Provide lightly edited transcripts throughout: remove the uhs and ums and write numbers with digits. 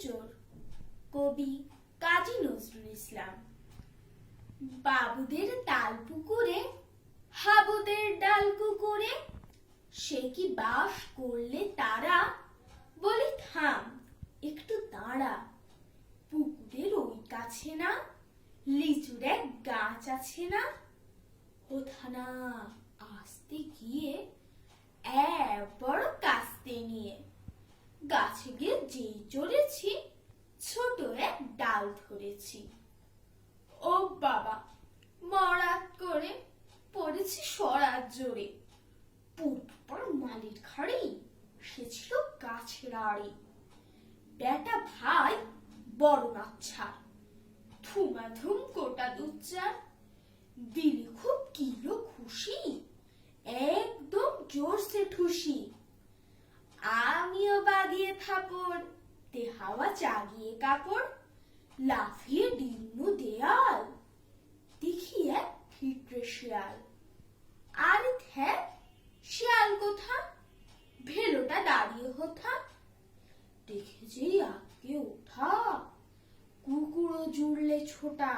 চোর। কবি কাজী নজরুল ইসলাম। বাবুদের তাল পুকুরে হাবুদের ডাল কুকুরে, সে কি বাস করলে তারা? বলি থাম একটু দাঁড়া, পুকুরের ওই কাছে না লিচুর এক গাছ আছে না? ওঠানা আসতে গিয়ে বড় কাস্তে নিয়ে গাছে গিয়ে যেই চড়েছি, ছোট এক ডাল ধরেছি। ও বাবা, মরাত করে পড়েছি সরাত জোরে। পুরপর মালির ঘাড়ি, সে ছিল গাছের আড়ি। বেটা ভাই বড় নাচ্ছা, ধুমাধুম কোটা দুচ্চার, দিলি খুব কিলো খুশি, একদম জোরসে ঠুসি। আমিও বাগিয়ে থাপড়, তে হাওয়া জাগিয়ে কাপড়, লাফিয়ে ডিন্নু দেয়াল, দেখি এক ভিটরে শিয়াল। আর ধ্যাত, শিয়াল কোথা, ভেলোটা দাঁড়িয়ে হোথা। দেখে যেই আটকে ওঠা, কুকুরও জুড়লে ছোটা।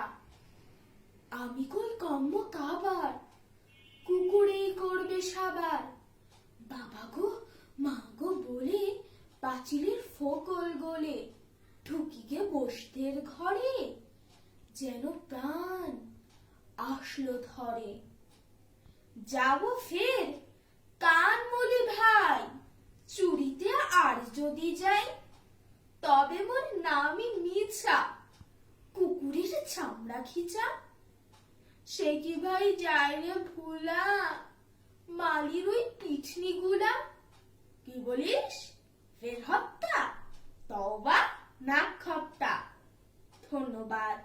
আমি কই কম্ম কাবার, কুকুরেই করবে সাবার। বাবা গো মা গো বলে পাঁচিলের ফোকল গলে ঢুকি গে বসতের ঘরে, যেন প্রাণ আসলো ধরে। যাব ফের কান মলি ভাই, চুরিতে আর যদি যাই, তবে মোর নামই মিছা, কুকুরের চামড়া খিচা। সে কি ভাই যায় রে ভুলা, মালির ওই পিছনি গুলা। কি বলিস, ফের হত্যা, তওবা নাক খপ্তা। ধন্যবাদ।